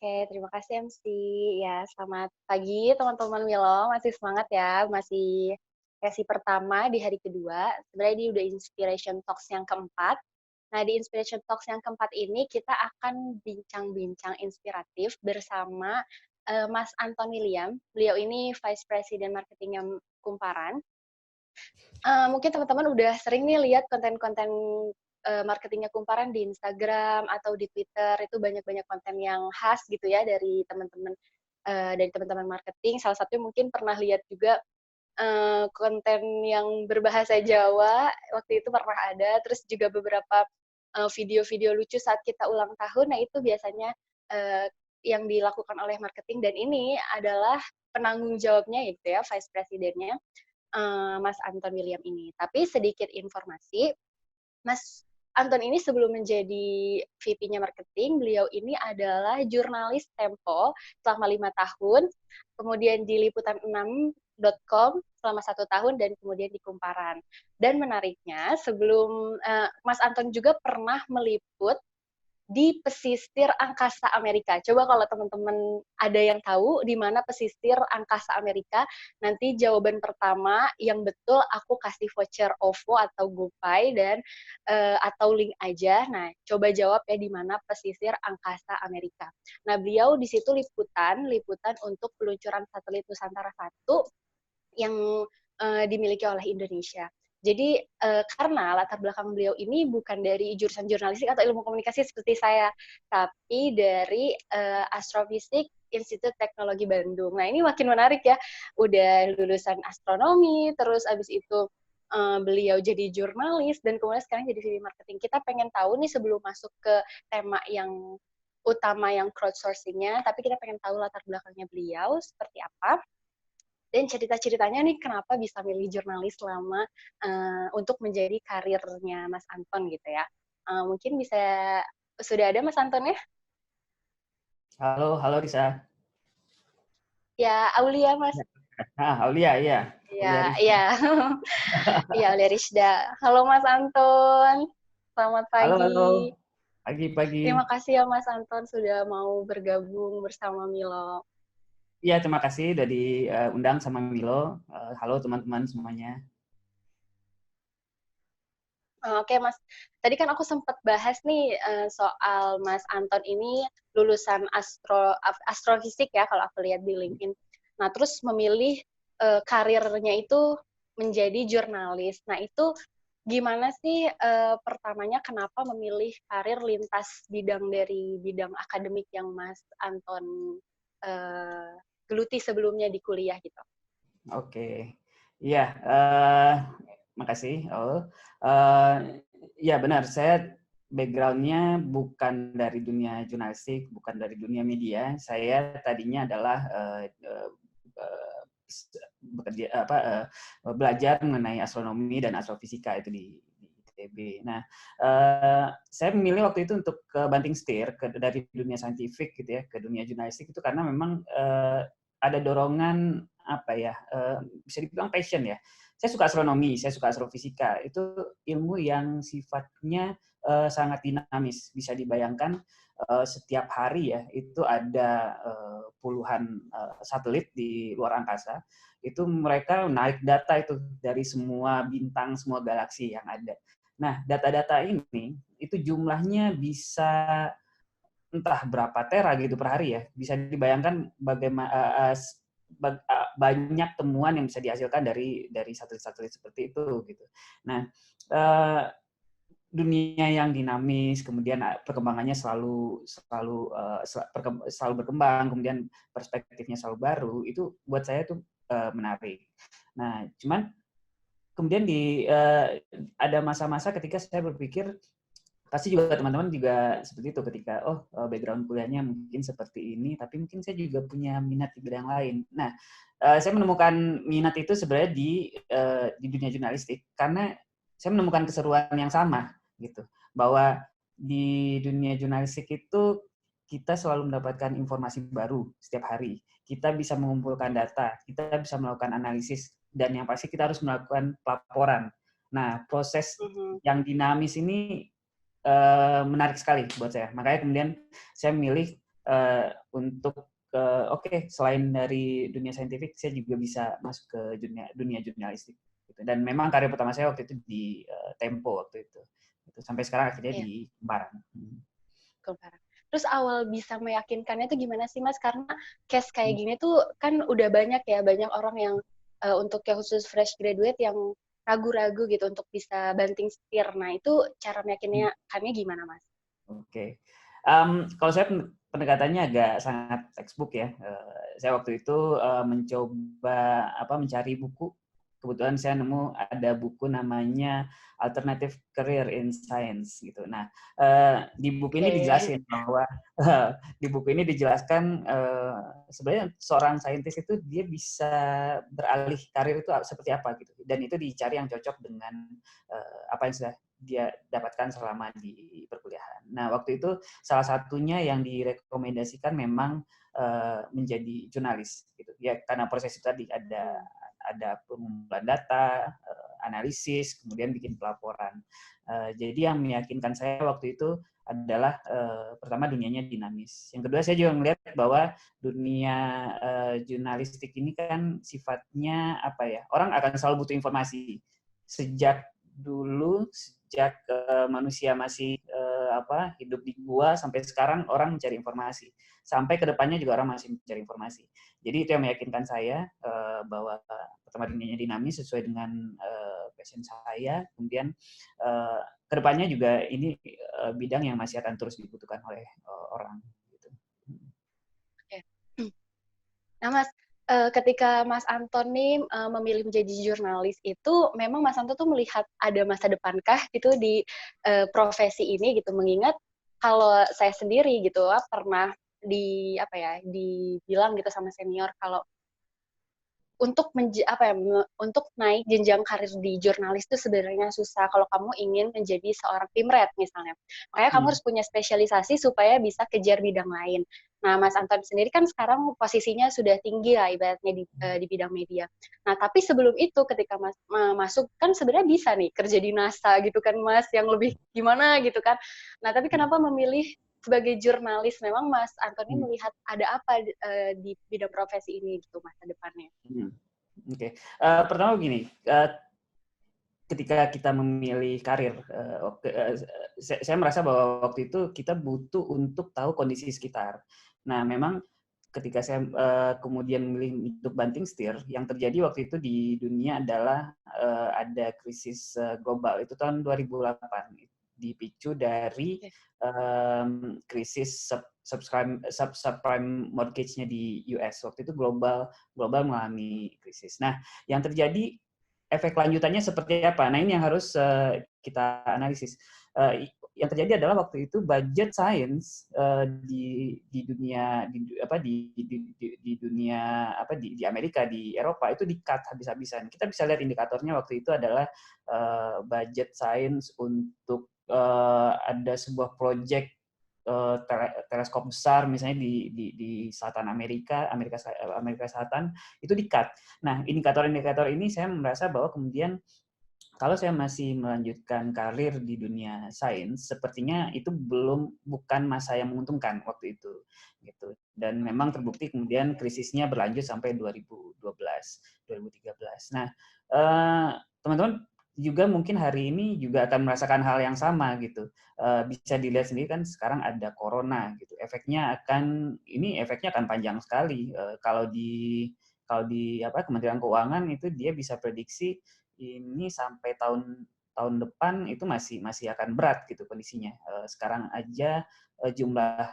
Oke, terima kasih MC. Ya, selamat pagi teman-teman Milo. Masih semangat ya, masih sesi pertama di hari kedua. Sebenarnya ini udah Inspiration Talks yang keempat. Nah, di Inspiration Talks yang keempat ini kita akan bincang-bincang inspiratif bersama Mas Anton William. Beliau ini Vice President Marketingnya Kumparan. Mungkin teman-teman udah sering nih lihat konten-konten marketingnya Kumparan di Instagram atau di Twitter, itu banyak-banyak konten yang khas gitu ya dari teman-teman marketing. Salah satunya mungkin pernah lihat juga konten yang berbahasa Jawa, waktu itu pernah ada, terus juga beberapa video-video lucu saat kita ulang tahun. Nah, itu biasanya yang dilakukan oleh marketing, dan ini adalah penanggung jawabnya gitu ya, Vice Presidennya, Mas Anton William ini. Tapi sedikit informasi, Mas Anton ini sebelum menjadi VP-nya marketing, beliau ini adalah jurnalis Tempo selama 5 tahun, kemudian di liputan6.com selama 1 tahun, dan kemudian di Kumparan. Dan menariknya, sebelum Mas Anton juga pernah meliput di pesisir angkasa Amerika. Coba kalau teman-teman ada yang tahu di mana pesisir angkasa Amerika, nanti jawaban pertama yang betul aku kasih voucher OVO atau GoPay dan atau link aja. Nah, coba jawab ya di mana pesisir angkasa Amerika. Nah, beliau di situ liputan untuk peluncuran satelit Nusantara 1 yang dimiliki oleh Indonesia. Jadi karena latar belakang beliau ini bukan dari jurusan jurnalistik atau ilmu komunikasi seperti saya, tapi dari Astrofisik Institut Teknologi Bandung. Nah, ini makin menarik ya. Udah lulusan astronomi, terus abis itu beliau jadi jurnalis, dan kemudian sekarang jadi VP marketing. Kita pengen tahu nih sebelum masuk ke tema yang utama yang crowdsourcing-nya, tapi kita pengen tahu latar belakangnya beliau seperti apa. Dan cerita-ceritanya nih kenapa bisa milih jurnalis selama untuk menjadi karirnya Mas Anton gitu ya. Mungkin bisa sudah ada Mas Anton ya? Halo, halo Risa. Ya, Aulia Mas. Aulia, iya. Iya, Aulia Risa. iya. Iya, Aulia Rizda. Halo Mas Anton. Selamat Halo, pagi. halo. Pagi-pagi. Terima kasih ya Mas Anton sudah mau bergabung bersama Milo. Iya, terima kasih udah diundang sama Milo. Halo teman-teman semuanya. Oke Mas, tadi kan aku sempat bahas nih soal Mas Anton ini lulusan astrofisik ya kalau aku lihat di LinkedIn. Nah terus memilih karirnya itu menjadi jurnalis. Nah itu gimana sih pertamanya kenapa memilih karir lintas bidang dari bidang akademik yang Mas Anton geluti sebelumnya di kuliah gitu? Oke. Iya, makasih. Ya benar, saya background-nya bukan dari dunia jurnalistik, bukan dari dunia media. Saya tadinya adalah bekerja belajar mengenai astronomi dan astrofisika itu di ITB. Nah, saya memilih waktu itu untuk ke banting setir dari dunia saintifik gitu ya ke dunia jurnalistik itu karena memang ada dorongan apa ya, bisa dibilang passion ya. Saya suka astronomi, saya suka astrofisika. Itu ilmu yang sifatnya sangat dinamis. Bisa dibayangkan setiap hari ya itu ada puluhan satelit di luar angkasa. Itu mereka naik data itu dari semua bintang, semua galaksi yang ada. Nah, data-data ini itu jumlahnya bisa entah berapa tera gitu per hari ya. Bisa dibayangkan bagaimana banyak temuan yang bisa dihasilkan dari satelit-satelit seperti itu gitu. Nah, dunia yang dinamis, kemudian perkembangannya selalu berkembang, kemudian perspektifnya selalu baru, itu buat saya tuh menarik. Nah, cuman kemudian ada masa-masa ketika saya berpikir pasti juga teman-teman juga seperti itu ketika background kuliahnya mungkin seperti ini tapi mungkin saya juga punya minat di bidang lain. Nah, saya menemukan minat itu sebenarnya di dunia jurnalistik karena saya menemukan keseruan yang sama gitu. Bahwa di dunia jurnalistik itu kita selalu mendapatkan informasi baru setiap hari. Kita bisa mengumpulkan data, kita bisa melakukan analisis dan yang pasti kita harus melakukan pelaporan. Nah, proses yang dinamis ini menarik sekali buat saya. Makanya kemudian saya memilih untuk oke, selain dari dunia saintifik, saya juga bisa masuk ke dunia jurnalistik. Gitu. Dan memang karir pertama saya waktu itu di Tempo waktu itu. Gitu. Sampai sekarang akhirnya Iya, di Kembaran. Kembaran. Terus awal bisa meyakinkannya itu gimana sih Mas? Karena case kayak gini tuh kan udah banyak ya, banyak orang yang untuk yang khusus fresh graduate yang ragu-ragu gitu untuk bisa banting setir. Nah, itu cara meyakinkannya gimana Mas? Oke. Kalau saya pendekatannya agak sangat textbook ya. Saya waktu itu mencoba mencari buku. Kebetulan saya nemu ada buku namanya Alternative Career in Science gitu. Nah, di buku ini Oke. dijelasin bahwa di buku ini dijelaskan sebenarnya seorang saintis itu dia bisa beralih karir itu seperti apa gitu. Dan itu dicari yang cocok dengan apa yang sudah dia dapatkan selama di perkuliahan. Nah, waktu itu salah satunya yang direkomendasikan memang menjadi jurnalis gitu. Ya, karena proses itu tadi ada pengumpulan data, analisis, kemudian bikin pelaporan. Jadi yang meyakinkan saya waktu itu adalah pertama dunianya dinamis. Yang kedua saya juga melihat bahwa dunia jurnalistik ini kan sifatnya apa ya? Orang akan selalu butuh informasi. Sejak manusia masih hidup di gua sampai sekarang orang mencari informasi. Sampai kedepannya juga orang masih mencari informasi. Jadi itu yang meyakinkan saya bahwa pertama dunianya dinamis sesuai dengan passion saya. Kemudian kedepannya juga ini bidang yang masih akan terus dibutuhkan oleh orang. Gitu. Oke. Nah, Mas, ketika Mas Anton nih memilih menjadi jurnalis itu, memang Mas Anton tuh melihat ada masa depankah gitu di profesi ini gitu, mengingat kalau saya sendiri gitu pernah dibilang gitu sama senior kalau untuk naik jenjang karir di jurnalis itu sebenarnya susah kalau kamu ingin menjadi seorang pimret misalnya. Makanya kamu harus punya spesialisasi supaya bisa kejar bidang lain. Nah, Mas Anton sendiri kan sekarang posisinya sudah tinggi lah ibaratnya di bidang media. Nah, tapi sebelum itu ketika Mas masuk kan sebenarnya bisa nih kerja di NASA gitu kan Mas, yang lebih gimana gitu kan. Nah, tapi kenapa memilih sebagai jurnalis? Memang Mas Antoni melihat ada apa di bidang profesi ini gitu masa depannya? Oke. Pertama begini, ketika kita memilih karir, saya merasa bahwa waktu itu kita butuh untuk tahu kondisi sekitar. Nah, memang ketika saya kemudian memilih untuk banting setir, yang terjadi waktu itu di dunia adalah ada krisis global. Itu tahun 2008, dipicu dari krisis subprime mortgage-nya di US. Waktu itu global mengalami krisis. Nah, yang terjadi efek lanjutannya seperti apa? Nah, ini yang harus kita analisis. Yang terjadi adalah waktu itu budget sains di dunia di dunia di Amerika, di Eropa itu di-cut habis-habisan. Kita bisa lihat indikatornya waktu itu adalah budget sains untuk ada sebuah proyek teleskop besar misalnya di selatan Amerika Selatan itu di-cut. Nah, indikator-indikator ini saya merasa bahwa kemudian kalau saya masih melanjutkan karir di dunia sains, sepertinya itu bukan masa yang menguntungkan waktu itu, gitu. Dan memang terbukti kemudian krisisnya berlanjut sampai 2012, 2013. Nah, teman-teman juga mungkin hari ini juga akan merasakan hal yang sama gitu. Bisa dilihat sendiri kan sekarang ada corona gitu. Efeknya akan panjang sekali. Kalau di Kementerian Keuangan itu dia bisa prediksi ini sampai tahun depan itu masih akan berat gitu kondisinya. Sekarang aja jumlah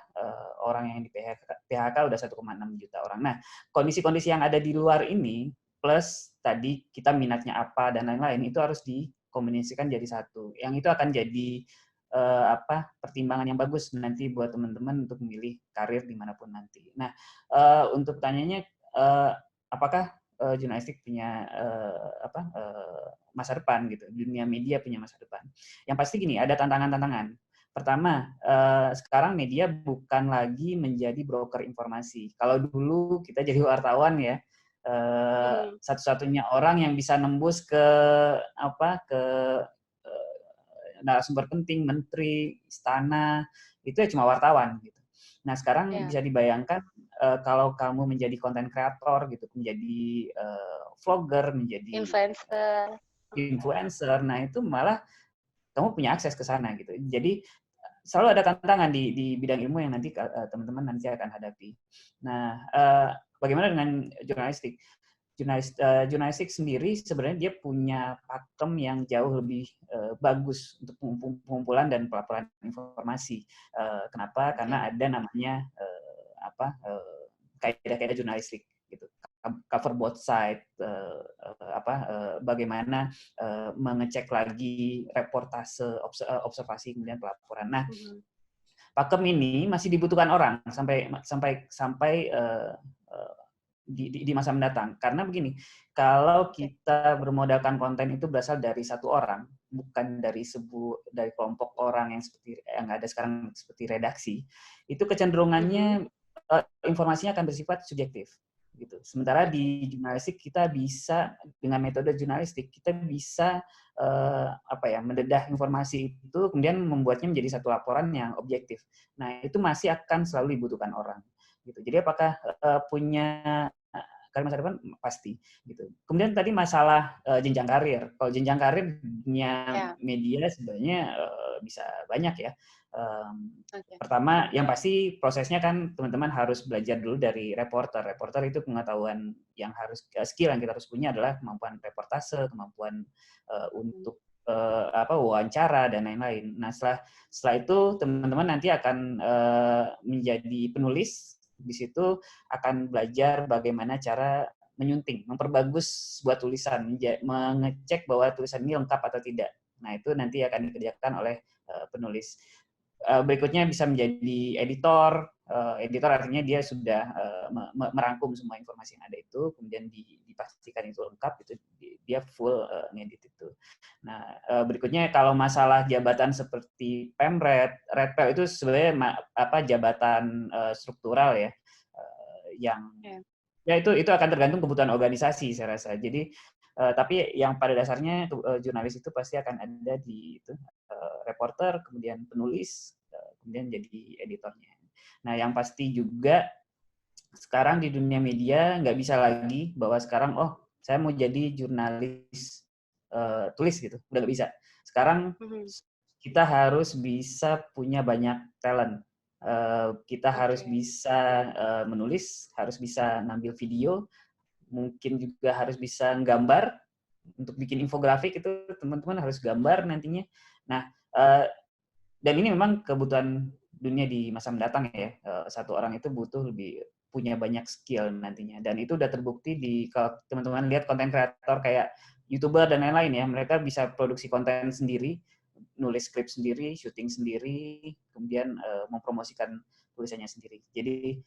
orang yang di PHK udah 1,6 juta orang. Nah, kondisi-kondisi yang ada di luar ini plus tadi kita minatnya apa dan lain-lain itu harus dikombinasikan jadi satu. Yang itu akan jadi pertimbangan yang bagus nanti buat teman-teman untuk memilih karir dimanapun nanti. Nah, untuk tanyanya apakah jurnalistik punya masa depan gitu, dunia media punya masa depan. Yang pasti gini, ada tantangan-tantangan. Pertama, sekarang media bukan lagi menjadi broker informasi. Kalau dulu kita jadi wartawan ya, satu-satunya orang yang bisa nembus ke narasumber penting, menteri, istana, itu ya cuma wartawan gitu. Nah, sekarang Ya. bisa dibayangkan kalau kamu menjadi content creator gitu, menjadi vlogger, menjadi Influencer. influencer, nah itu malah kamu punya akses ke sana gitu. Jadi selalu ada tantangan di bidang ilmu yang nanti teman-teman nanti akan hadapi. Nah, bagaimana dengan jurnalistik? Jurnalistik sendiri sebenarnya dia punya pakem yang jauh lebih bagus untuk pengumpulan dan pelaporan informasi. Kenapa? Oke. Karena ada namanya kaidah-kaidah jurnalistik gitu. Cover both side, bagaimana mengecek lagi reportase, observasi kemudian pelaporan. Nah, Mhm. pakem ini masih dibutuhkan orang sampai di masa mendatang. Karena begini, kalau Oke. kita bermodalkan konten itu berasal dari satu orang, bukan dari kelompok orang yang seperti yang ada sekarang seperti redaksi, itu Mhm. kecenderungannya informasinya akan bersifat subjektif gitu. Sementara Oke. di jurnalistik kita bisa dengan metode jurnalistik kita bisa mendedah informasi itu kemudian membuatnya menjadi satu laporan yang objektif. Nah, itu masih akan selalu dibutuhkan orang gitu. Jadi apakah punya karir masa depan pasti gitu. Kemudian tadi masalah jenjang karir. Kalau jenjang karirnya Ya. media sebenarnya bisa banyak ya. Oke. Pertama, yang pasti prosesnya kan teman-teman harus belajar dulu dari reporter. Reporter itu pengetahuan yang skill yang kita harus punya adalah kemampuan reportase, kemampuan Mhm. untuk wawancara dan lain-lain. Nah, setelah itu teman-teman nanti akan menjadi penulis. Di situ akan belajar bagaimana cara menyunting, memperbagus sebuah tulisan, mengecek bahwa tulisan ini lengkap atau tidak. Nah, itu nanti akan dikerjakan oleh penulis. Berikutnya bisa menjadi editor. Editor artinya dia sudah merangkum semua informasi yang ada itu, kemudian dipastikan itu lengkap, itu dia full ngedit itu. Nah, berikutnya kalau masalah jabatan seperti Pemret, Redpel itu sebenarnya jabatan struktural ya, yang Ya. ya itu akan tergantung kebutuhan organisasi saya rasa. Jadi tapi yang pada dasarnya jurnalis itu pasti akan ada di itu reporter, kemudian penulis, kemudian jadi editornya. Nah, yang pasti juga sekarang di dunia media nggak bisa lagi bahwa sekarang saya mau jadi jurnalis tulis gitu, udah nggak bisa. Sekarang Mhm. kita harus bisa punya banyak talent. Kita harus Oke. bisa menulis, harus bisa ngambil video, mungkin juga harus bisa gambar. Untuk bikin infografik itu teman-teman harus gambar nantinya. Nah, dan ini memang kebutuhan dunia di masa mendatang ya. Satu orang itu butuh punya banyak skill nantinya. Dan itu udah terbukti kalau teman-teman lihat konten kreator kayak YouTuber dan lain-lain ya, mereka bisa produksi konten sendiri, nulis skrip sendiri, syuting sendiri, kemudian mempromosikan tulisannya sendiri. Jadi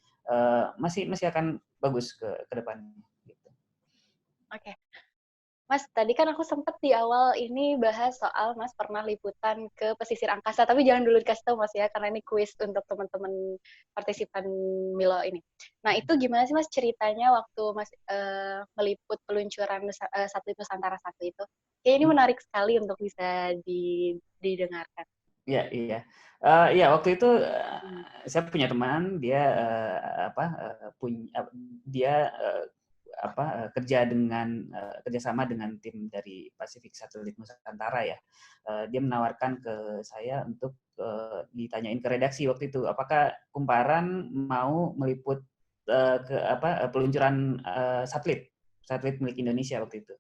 masih akan bagus ke depannya. Gitu. Oke. Mas, tadi kan aku sempet di awal ini bahas soal Mas pernah liputan ke pesisir angkasa, tapi jangan dulu dikasih tahu Mas ya, karena ini kuis untuk teman-teman partisipan Milo ini. Nah, itu gimana sih Mas ceritanya waktu Mas meliput peluncuran satelit Nusantara 1 itu? Kayak ini menarik sekali untuk bisa didengarkan. Iya, iya. Iya, waktu itu Hmm. saya punya teman, dia dia kerjasama dengan tim dari Pacific Satelit Nusantara ya. Dia menawarkan ke saya untuk ditanyain ke redaksi waktu itu, apakah Kumparan mau meliput peluncuran satelit milik Indonesia waktu itu.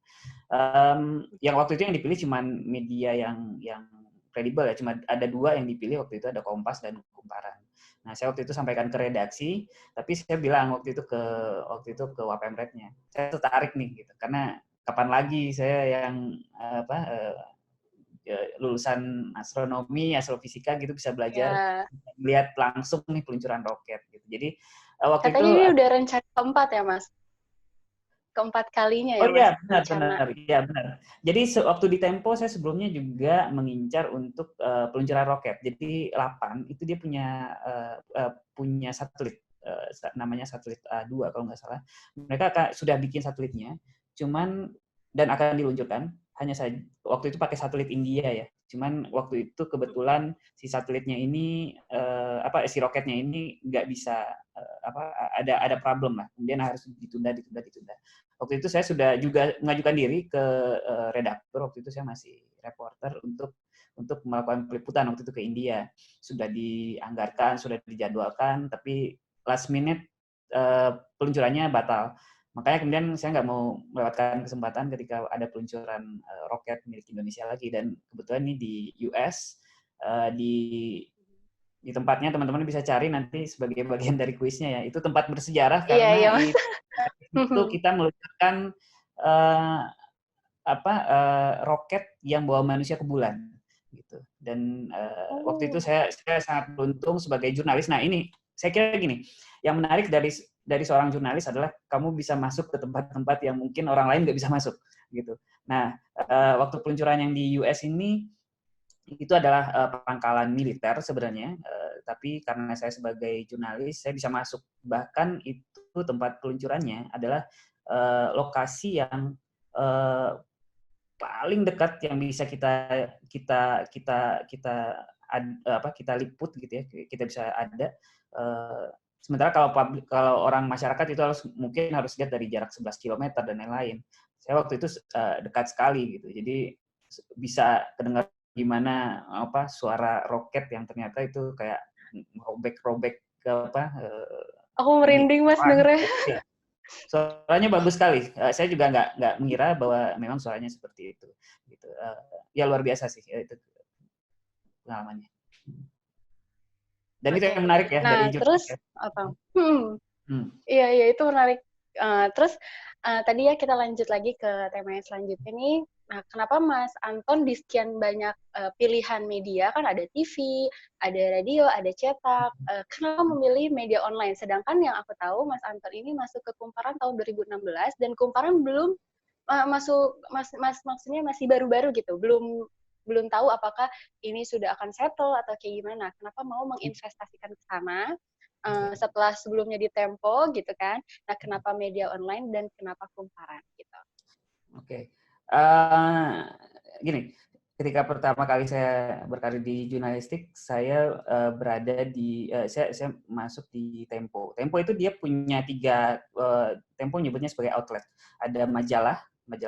Yang waktu itu yang dipilih cuma media yang kredibel ya, cuma ada 2 yang dipilih waktu itu, ada Kompas dan Kumparan. Nah, saya waktu itu sampaikan ke redaksi, tapi saya bilang waktu itu ke Wapemretnya, saya tertarik nih gitu, karena kapan lagi saya yang lulusan astronomi, astrofisika gitu bisa belajar Ya, lihat langsung nih peluncuran roket gitu. Jadi waktu itu katanya ini udah rencana keempat ya Mas? Keempat kalinya oh ya Mas iya, benar rencana. benar. Iya, benar. Jadi waktu di Tempo saya sebelumnya juga mengincar untuk peluncuran roket. Jadi 8 itu dia punya satelit namanya satelit A2 kalau nggak salah. Mereka sudah bikin satelitnya, cuman dan akan diluncurkan. hanya saja waktu itu pakai satelit India ya. Cuman waktu itu kebetulan si satelitnya ini si roketnya ini nggak bisa ada problem lah. Kemudian harus ditunda. Waktu itu saya sudah juga mengajukan diri ke redaktur. Waktu itu saya masih reporter untuk melakukan peliputan waktu itu ke India. Sudah dianggarkan, sudah dijadwalkan, tapi last minute peluncurannya batal. Makanya kemudian saya nggak mau melewatkan kesempatan ketika ada peluncuran roket milik Indonesia lagi. Dan kebetulan ini di US, di tempatnya teman-teman bisa cari nanti sebagai bagian dari kuisnya ya. Itu tempat bersejarah Iya, iya, karena Mas. itu kita meluncurkan roket yang bawa manusia ke bulan gitu. Dan waktu itu Oh. saya sangat beruntung sebagai jurnalis. Nah ini saya kira gini, yang menarik dari seorang jurnalis adalah kamu bisa masuk ke tempat-tempat yang mungkin orang lain nggak bisa masuk gitu. Nah waktu peluncuran yang di US ini itu adalah pangkalan militer sebenarnya, tapi karena saya sebagai jurnalis saya bisa masuk. Bahkan itu tempat peluncurannya adalah lokasi yang paling dekat yang bisa kita kita kita kita liput gitu ya, kita bisa ada. Sementara kalau orang masyarakat itu mungkin harus lihat dari jarak 11 kilometer dan lain-lain. Saya waktu itu dekat sekali gitu, jadi bisa kedengar gimana suara roket yang ternyata itu kayak robek-robek ke Aku ini merinding, Mas, orang. dengernya. Ya, suaranya bagus sekali. Saya juga nggak mengira bahwa memang suaranya seperti itu. Gitu. Ya luar biasa sih itu pengalamannya. Dan itu Oke. yang menarik ya dari Nah, jurnalis terus ya. apa? Hmm. Hmm. Iya, iya, itu menarik. Terus tadi ya kita lanjut lagi ke tema yang selanjutnya nih. Nah, kenapa Mas Anton di sekian banyak pilihan media, kan ada TV, ada radio, ada cetak, kenapa memilih media online? Sedangkan yang aku tahu Mas Anton ini masuk ke Kumparan tahun 2016 dan Kumparan belum maksudnya masih baru-baru gitu, belum tahu apakah ini sudah akan settle atau kayak gimana. Kenapa mau menginvestasikan ke sana? Setelah sebelumnya di Tempo gitu kan. Nah, kenapa media online dan kenapa Kumparan gitu? Oke. Gini, ketika pertama kali saya berkarir di jurnalistik, saya berada saya masuk di Tempo. Tempo itu dia punya Tempo nyebutnya sebagai outlet. Ada majalah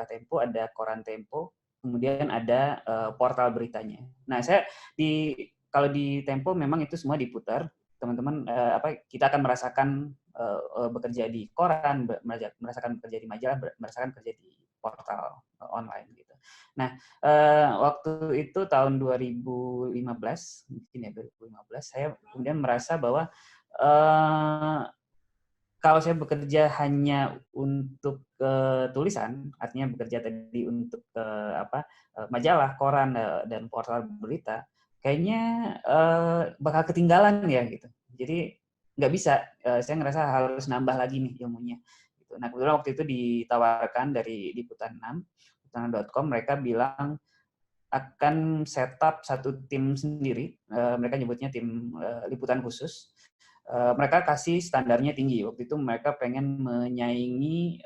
Tempo, ada koran Tempo, kemudian ada portal beritanya. Nah, kalau di Tempo memang itu semua diputar. Teman-teman kita akan merasakan bekerja di koran, merasakan bekerja di majalah, merasakan kerja di portal online gitu. Nah, waktu itu tahun 2015 mungkin ya 2015 saya kemudian merasa bahwa kalau saya bekerja hanya untuk tulisan, artinya bekerja tadi untuk majalah, koran dan portal berita, kayaknya bakal ketinggalan ya gitu. Jadi nggak bisa, saya ngerasa harus nambah lagi nih ilmunya. Gitu. Nah kebetulan waktu itu ditawarkan dari liputan6.com, mereka bilang akan setup satu tim sendiri, mereka nyebutnya tim liputan khusus. Mereka kasih standarnya tinggi. Waktu itu mereka pengen menyaingi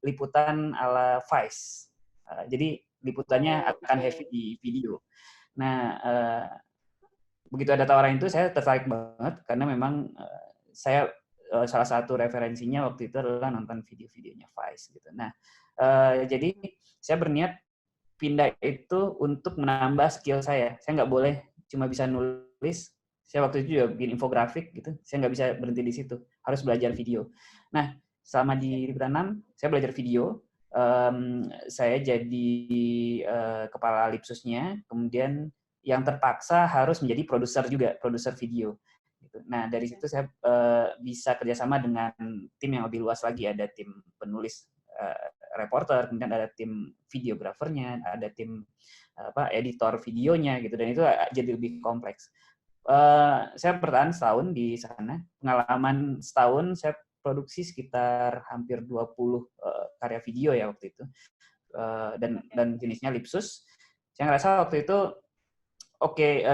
liputan ala Vice. Jadi liputannya akan heavy di video. Nah, begitu ada tawaran itu saya tertarik banget karena memang saya salah satu referensinya waktu itu adalah nonton video-videonya Vice gitu. Nah, jadi saya berniat pindah itu untuk menambah skill saya. Saya nggak boleh cuma bisa nulis. Saya waktu itu juga bikin infografik gitu. Saya nggak bisa berhenti di situ. Harus belajar video. Nah, selama di Liputan 6, saya belajar video. Saya jadi kepala Lipsusnya. Kemudian yang terpaksa harus menjadi produser juga, produser video. Nah, dari situ saya bisa kerjasama dengan tim yang lebih luas lagi. Ada tim penulis reporter, kemudian ada tim videografernya, ada tim editor videonya gitu, dan itu jadi lebih kompleks. Saya bertahan setahun di sana. Pengalaman setahun saya produksi sekitar hampir 20 karya video ya waktu itu. Dan jenisnya Lipsus. Saya ngerasa waktu itu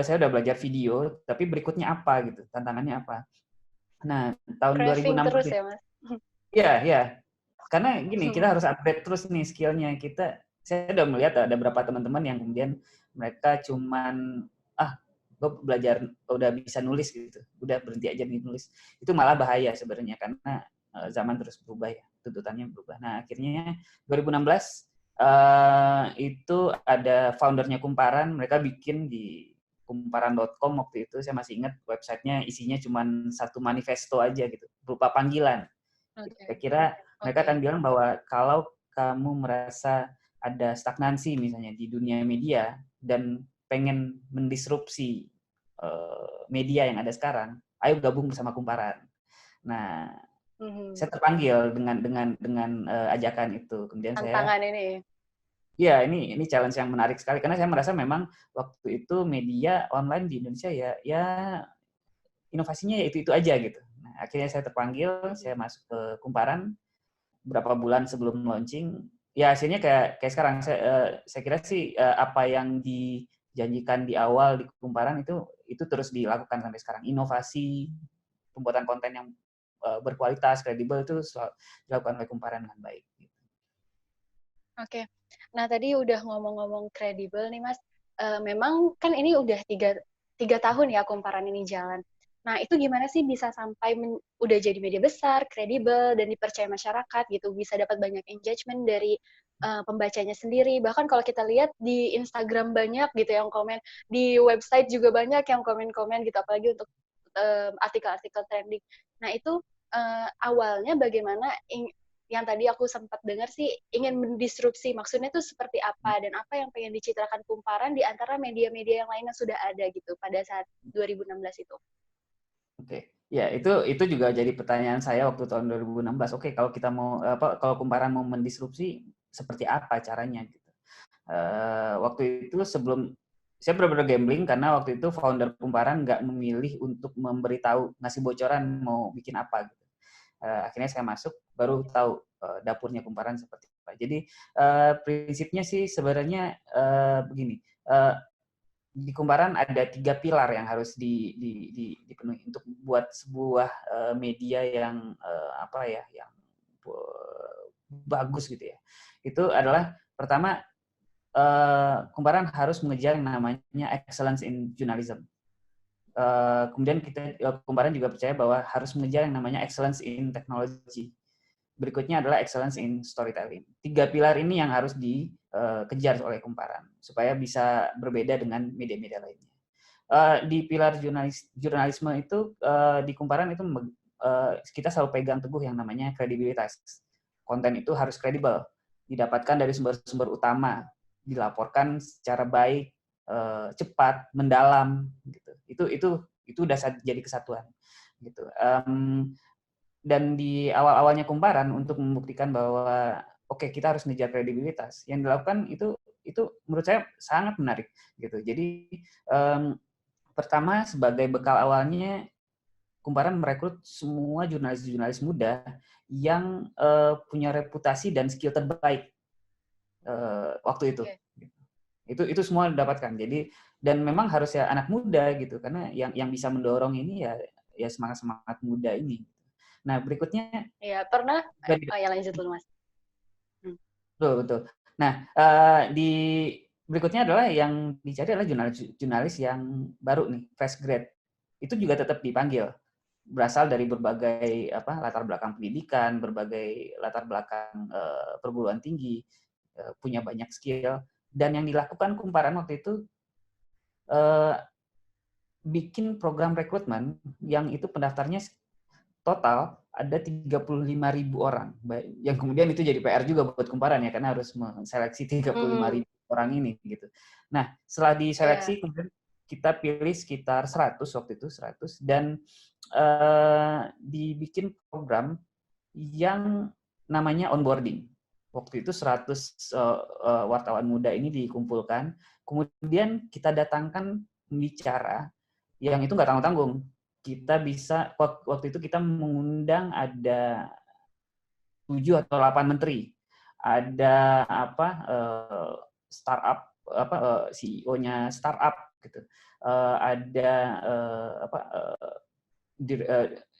saya udah belajar video, tapi berikutnya apa gitu, tantangannya apa. Nah, tahun Craving 2016 terus itu, ya, Mas? ya, karena gini, kita harus update terus nih skillnya kita. saya udah melihat ada beberapa teman-teman yang kemudian mereka cuman gue belajar udah bisa nulis gitu, udah berhenti aja nulis. Itu malah bahaya sebenarnya karena zaman terus berubah ya, tuntutannya berubah. Nah akhirnya 2016 itu ada foundernya Kumparan, mereka bikin di kumparan.com waktu itu, saya masih ingat websitenya isinya cuma satu manifesto aja gitu, berupa panggilan. Oke. Kira-kira mereka akan Oke. bilang bahwa kalau kamu merasa ada stagnansi misalnya di dunia media dan pengen mendisrupsi media yang ada sekarang, ayo gabung bersama Kumparan. Nah, Mhm. saya terpanggil dengan ajakan itu. Kemudian saya, Tantangan ini. ya ini challenge yang menarik sekali karena saya merasa memang waktu itu media online di Indonesia ya inovasinya ya itu aja gitu. Nah, akhirnya saya terpanggil, Mhm. saya masuk ke Kumparan berapa bulan sebelum launching. Ya hasilnya kayak sekarang saya kira sih apa yang dijanjikan di awal di Kumparan itu terus dilakukan sampai sekarang. Inovasi, pembuatan konten yang berkualitas, kredibel itu dilakukan oleh Kumparan dengan baik. Oke. Nah, tadi udah ngomong-ngomong kredibel nih, Mas. Memang kan ini udah tiga tahun ya Kumparan ini jalan. Nah, itu gimana sih bisa sampai udah jadi media besar, kredibel, dan dipercaya masyarakat gitu, bisa dapat banyak engagement dari pembacanya sendiri. Bahkan kalau kita lihat di Instagram banyak gitu yang komen, di website juga banyak yang komen-komen gitu, apalagi untuk artikel-artikel trending. Nah, itu awalnya bagaimana yang tadi aku sempat dengar sih ingin mendisrupsi. Maksudnya tuh seperti apa dan apa yang pengen dicitrakan Kumparan di antara media-media yang lain yang sudah ada gitu pada saat 2016 itu. Oke. Ya, itu juga jadi pertanyaan saya waktu tahun 2016. Oke, kalau kita mau kalau Kumparan mau mendisrupsi seperti apa caranya gitu. Waktu itu sebelum saya benar-benar gambling karena waktu itu founder Kumparan nggak memilih untuk memberitahu ngasih bocoran mau bikin apa gitu. Akhirnya saya masuk baru tahu dapurnya Kumparan seperti apa. Jadi prinsipnya sih sebenarnya begini. Di Kumparan ada 3 pilar yang harus dipenuhi untuk buat sebuah media yang yang bagus gitu ya. Itu adalah pertama Kumparan harus mengejar yang namanya excellence in journalism. Kemudian Kumparan juga percaya bahwa harus mengejar yang namanya excellence in technology. Berikutnya adalah excellence in storytelling. 3 pilar ini yang harus dikejar oleh Kumparan supaya bisa berbeda dengan media-media lainnya. Di pilar jurnalisme itu di Kumparan itu kita selalu pegang teguh yang namanya kredibilitas. Konten itu harus kredibel, didapatkan dari sumber-sumber utama, dilaporkan secara baik, cepat, mendalam, gitu. Itu udah jadi kesatuan, gitu. Dan di awal-awalnya Kumparan untuk membuktikan bahwa oke kita harus ngejar kredibilitas, yang dilakukan itu menurut saya sangat menarik, gitu. Jadi pertama sebagai bekal awalnya Kumparan merekrut semua jurnalis-jurnalis muda yang punya reputasi dan skill terbaik waktu itu. Oke. Itu semua didapatkan. Jadi dan memang harus ya anak muda gitu karena yang bisa mendorong ini ya semangat muda ini. Nah berikutnya Ya, pernah ya lanjut dulu, Mas. Hmm. betul betul. Nah di berikutnya adalah yang dicari adalah jurnalis yang baru nih fresh grade. Itu juga tetap dipanggil berasal dari berbagai latar belakang pendidikan, berbagai latar belakang perguruan tinggi, punya banyak skill. Dan yang dilakukan Kumparan waktu itu bikin program rekrutmen yang itu pendaftarnya total ada 35.000 orang. Yang kemudian itu jadi PR juga buat Kumparan ya karena harus menseleksi 35.000 orang ini gitu. Nah, setelah Iya. diseleksi kemudian kita pilih sekitar 100 waktu itu 100 dan dibikin program yang namanya onboarding. Waktu itu 100 wartawan muda ini dikumpulkan, kemudian kita datangkan pembicara yang itu nggak tanggung-tanggung. Kita bisa waktu itu kita mengundang ada 7 atau 8 menteri. Ada startup CEO-nya startup gitu. Ada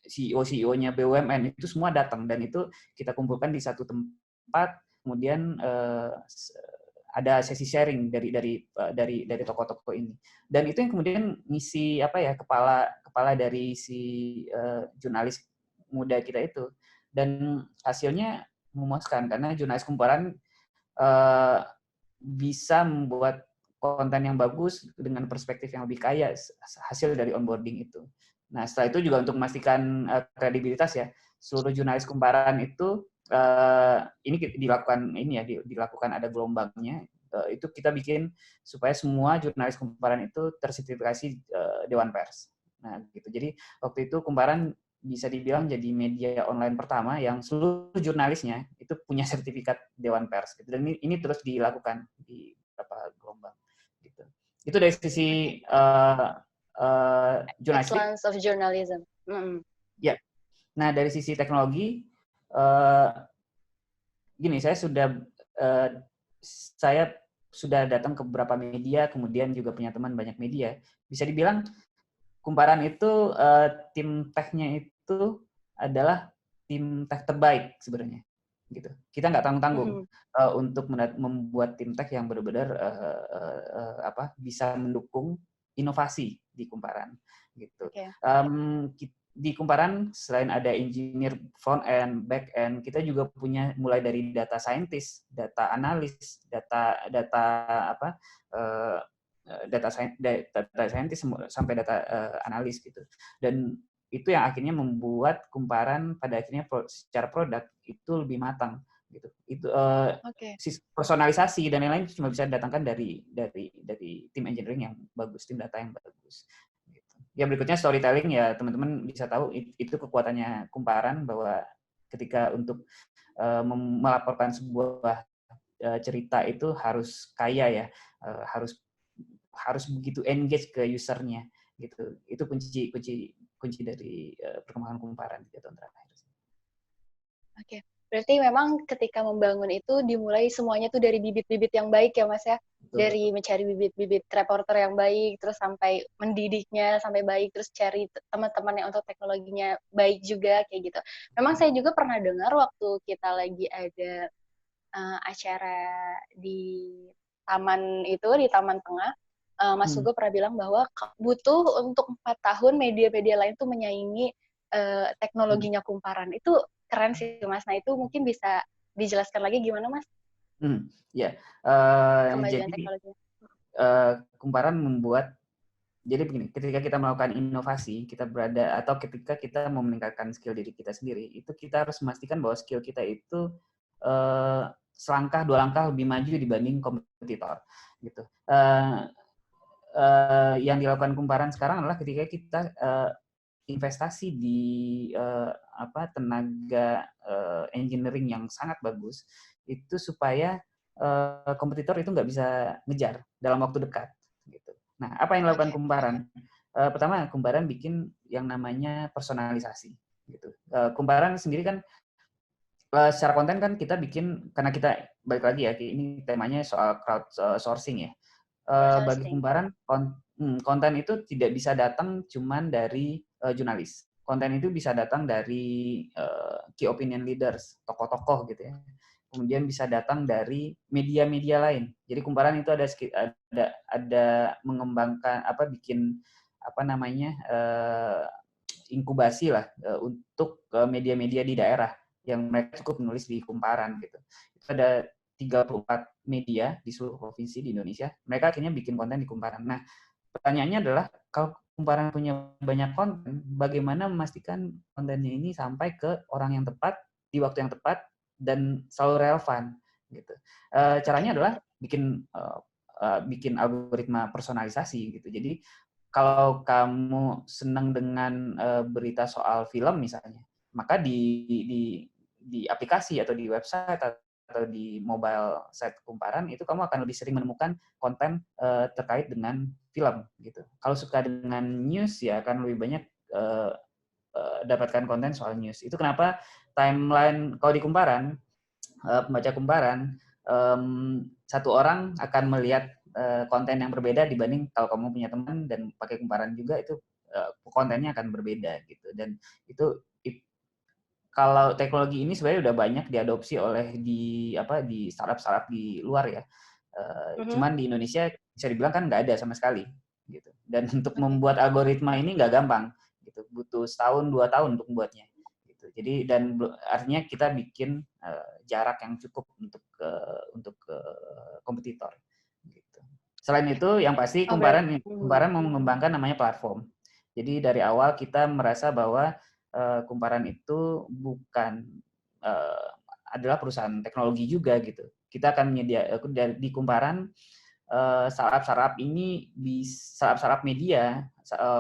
CEO-CEO-nya BUMN itu semua datang dan itu kita kumpulkan di satu tempat kemudian ada sesi sharing dari tokoh-tokoh ini. Dan itu yang kemudian ngisi apa ya, kepala dari si jurnalis muda kita itu. Dan hasilnya memuaskan karena jurnalis kumparan bisa membuat konten yang bagus dengan perspektif yang lebih kaya hasil dari onboarding itu. Nah, setelah itu juga untuk memastikan kredibilitas ya, seluruh jurnalis kumparan itu ini dilakukan ada gelombangnya. Itu kita bikin supaya semua jurnalis kumparan itu tersertifikasi Dewan Pers. Nah, gitu. Jadi waktu itu kumparan bisa dibilang jadi media online pertama yang seluruh jurnalisnya itu punya sertifikat Dewan Pers. Gitu. Dan ini terus dilakukan di beberapa gelombang. Gitu. Itu dari sisi jurnalistik. Excellence of journalism. Ya. Nah, dari sisi teknologi, gini, saya sudah datang ke beberapa media, kemudian juga punya teman banyak media. Bisa dibilang kumparan itu tim tech-nya itu adalah tim tech terbaik sebenarnya, gitu. Kita nggak tanggung-tanggung untuk membuat tim tech yang benar-benar bisa mendukung inovasi di kumparan, gitu. Okay. Di kumparan selain ada engineer front end, back end, kita juga punya mulai dari data scientist, data analis, data scientist sampai data analis gitu. Dan itu yang akhirnya membuat kumparan pada akhirnya secara produk itu lebih matang gitu. Itu personalisasi dan lain-lain cuma bisa didatangkan dari tim engineering yang bagus, tim data yang bagus. Gitu. Ya berikutnya storytelling, ya teman-teman bisa tahu itu kekuatannya kumparan, bahwa ketika untuk melaporkan sebuah cerita itu harus kaya ya, harus begitu engage ke usernya gitu. Itu kunci dari perkembangan kumparan 3 tahun terakhir. Oke. Berarti memang ketika membangun itu dimulai semuanya tuh dari bibit-bibit yang baik ya Mas ya. Betul. Dari mencari bibit-bibit reporter yang baik, terus sampai mendidiknya sampai baik, terus cari teman-teman yang untuk teknologinya baik juga kayak gitu. Memang saya juga pernah dengar waktu kita lagi ada acara di taman itu, di Taman Tengah, Mas Hugo pernah bilang bahwa butuh untuk 4 tahun media-media lain tuh menyaingi teknologinya kumparan. Itu keren sih Mas. Nah itu mungkin bisa dijelaskan lagi gimana Mas? Ya, Kemajuan jadi teknologinya. kumparan membuat, jadi begini, ketika kita melakukan inovasi, kita berada atau ketika kita mau meningkatkan skill diri kita sendiri, itu kita harus memastikan bahwa skill kita itu selangkah 2 langkah lebih maju dibanding kompetitor, gitu. Yang dilakukan kumparan sekarang adalah ketika kita investasi di tenaga engineering yang sangat bagus, itu supaya kompetitor itu nggak bisa ngejar dalam waktu dekat. Gitu. Nah, apa yang dilakukan kumparan? Pertama, kumparan bikin yang namanya personalisasi. Gitu. Kumparan sendiri kan secara konten kan kita bikin, karena kita balik lagi ya, ini temanya soal crowdsourcing ya. Bagi kumparan, konten itu tidak bisa datang cuman dari jurnalis. Konten itu bisa datang dari key opinion leaders, tokoh-tokoh gitu ya. Kemudian bisa datang dari media-media lain. Jadi kumparan itu ada mengembangkan bikin inkubasi lah untuk media-media di daerah yang mereka cukup menulis di kumparan gitu. Itu ada 34 media di seluruh provinsi di Indonesia, mereka akhirnya bikin konten di kumparan. Nah, pertanyaannya adalah, kalau kumparan punya banyak konten, bagaimana memastikan kontennya ini sampai ke orang yang tepat, di waktu yang tepat, dan selalu relevan, gitu. Caranya adalah bikin algoritma personalisasi, gitu. Jadi, kalau kamu senang dengan berita soal film misalnya, maka di aplikasi atau di website atau di mobile site kumparan itu kamu akan lebih sering menemukan konten terkait dengan film gitu. Kalau suka dengan news ya akan lebih banyak dapatkan konten soal news. Itu kenapa timeline kalau di kumparan, pembaca kumparan, satu orang akan melihat konten yang berbeda dibanding kalau kamu punya teman dan pakai kumparan juga, itu kontennya akan berbeda gitu. Dan itu kalau teknologi ini sebenarnya udah banyak diadopsi oleh di startup di luar ya. Mhm. Cuman di Indonesia bisa dibilang kan nggak ada sama sekali gitu. Dan untuk membuat algoritma ini nggak gampang gitu, butuh setahun 2 tahun untuk membuatnya gitu. Jadi dan artinya kita bikin jarak yang cukup untuk kompetitor gitu. Selain itu yang pasti Oh berarti Kumparan mengembangkan namanya platform. Jadi dari awal kita merasa bahwa Kumparan itu bukan uh, adalah perusahaan teknologi juga gitu. Kita akan di Kumparan startup-startup ini startup media,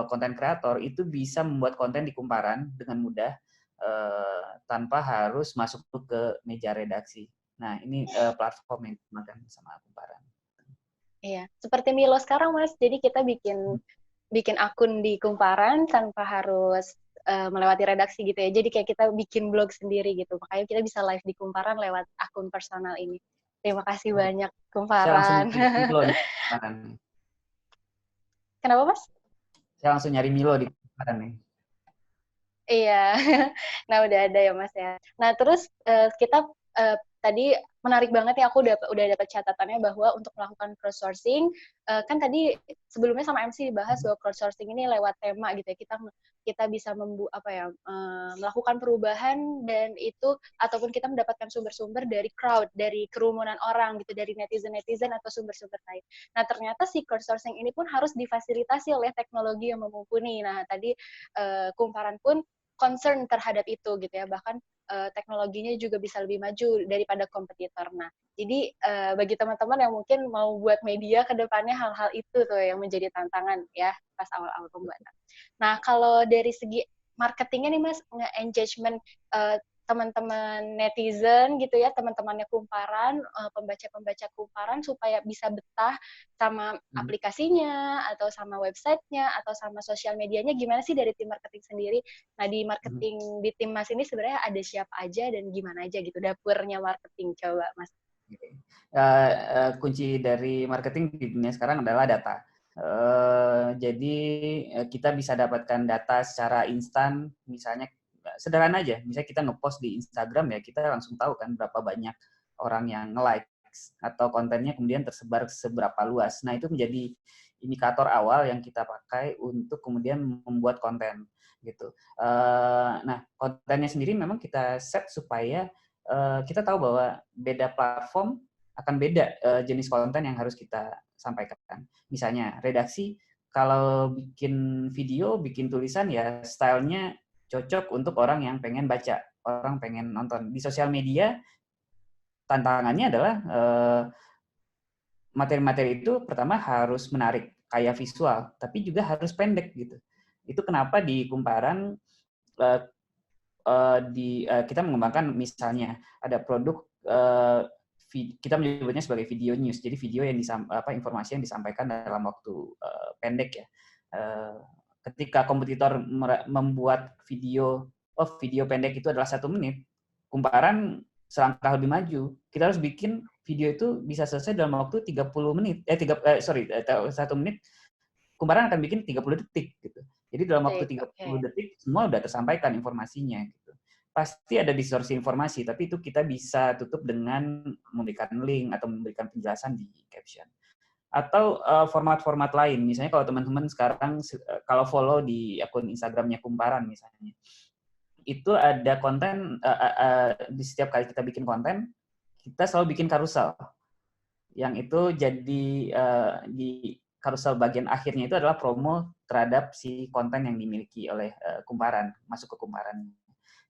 konten kreator itu bisa membuat konten di Kumparan dengan mudah tanpa harus masuk ke meja redaksi. Nah, ini platform yang digunakan sama Kumparan. iya, seperti Milo sekarang Mas. Jadi kita bikin bikin akun di Kumparan tanpa harus melewati redaksi gitu ya. Jadi kayak kita bikin blog sendiri gitu. Makanya kita bisa live di Kumparan lewat akun personal ini. Terima kasih banyak Saya langsung Kumparan. nyari Milo di Kumparan. Kenapa Mas? Saya langsung nyari Milo di Kumparan nih. Iya. Nah, udah ada ya, Mas ya. Nah, terus kita tadi menarik banget ya, aku udah dapat catatannya bahwa untuk melakukan crowdsourcing, kan tadi sebelumnya sama MC dibahas bahwa crowdsourcing ini lewat tema gitu ya. Kita bisa melakukan perubahan dan itu ataupun kita mendapatkan sumber-sumber dari crowd, dari kerumunan orang gitu, dari netizen-netizen atau sumber-sumber lain. Nah, ternyata si crowdsourcing ini pun harus difasilitasi oleh teknologi yang mumpuni. Nah, tadi Kumparan pun concern terhadap itu gitu ya, bahkan teknologinya juga bisa lebih maju daripada kompetitor. Nah, jadi bagi teman-teman yang mungkin mau buat media ke depannya hal-hal itu tuh yang menjadi tantangan ya pas awal-awal pembuatan. Nah, kalau dari segi marketingnya nih Mas, nge-engagement teman-teman netizen gitu ya, teman-temannya Kumparan, pembaca-pembaca Kumparan supaya bisa betah sama aplikasinya atau sama websitenya atau sama sosial medianya, gimana sih dari tim marketing sendiri? Nah, di marketing di tim Mas ini sebenarnya ada siapa aja dan gimana aja gitu dapurnya marketing, coba Mas. Kunci dari marketing di dunia sekarang adalah data. Jadi kita bisa dapatkan data secara instan, misalnya sederhana aja, misalnya kita ngepost di Instagram ya, kita langsung tahu kan berapa banyak orang yang nge-like atau kontennya kemudian tersebar seberapa luas. Nah, itu menjadi indikator awal yang kita pakai untuk kemudian membuat konten gitu. Nah, kontennya sendiri memang kita set supaya kita tahu bahwa beda platform akan beda jenis konten yang harus kita sampaikan. Misalnya redaksi kalau bikin video, bikin tulisan ya stylenya cocok untuk orang yang pengen baca, orang pengen nonton. Di sosial media tantangannya adalah materi-materi itu pertama harus menarik, kayak visual, tapi juga harus pendek gitu. Itu kenapa di Kumparan kita mengembangkan misalnya ada produk kita menyebutnya sebagai video news. Jadi video yang informasi yang disampaikan dalam waktu pendek ya. Ketika kompetitor membuat video pendek itu adalah 1 menit, Kumparan selangkah lebih maju. Kita harus bikin video itu bisa selesai dalam waktu 30 menit. 1 menit. Kumparan akan bikin 30 detik gitu. Jadi dalam waktu 30 detik semua udah tersampaikan informasinya gitu. Pasti ada distorsi informasi, tapi itu kita bisa tutup dengan memberikan link atau memberikan penjelasan di caption. Atau format-format lain, misalnya kalau teman-teman sekarang kalau follow di akun Instagramnya Kumparan misalnya, itu ada konten di setiap kali kita bikin konten, kita selalu bikin karusel. Yang itu jadi di karusel bagian akhirnya itu adalah promo terhadap si konten yang dimiliki oleh Kumparan, masuk ke Kumparan.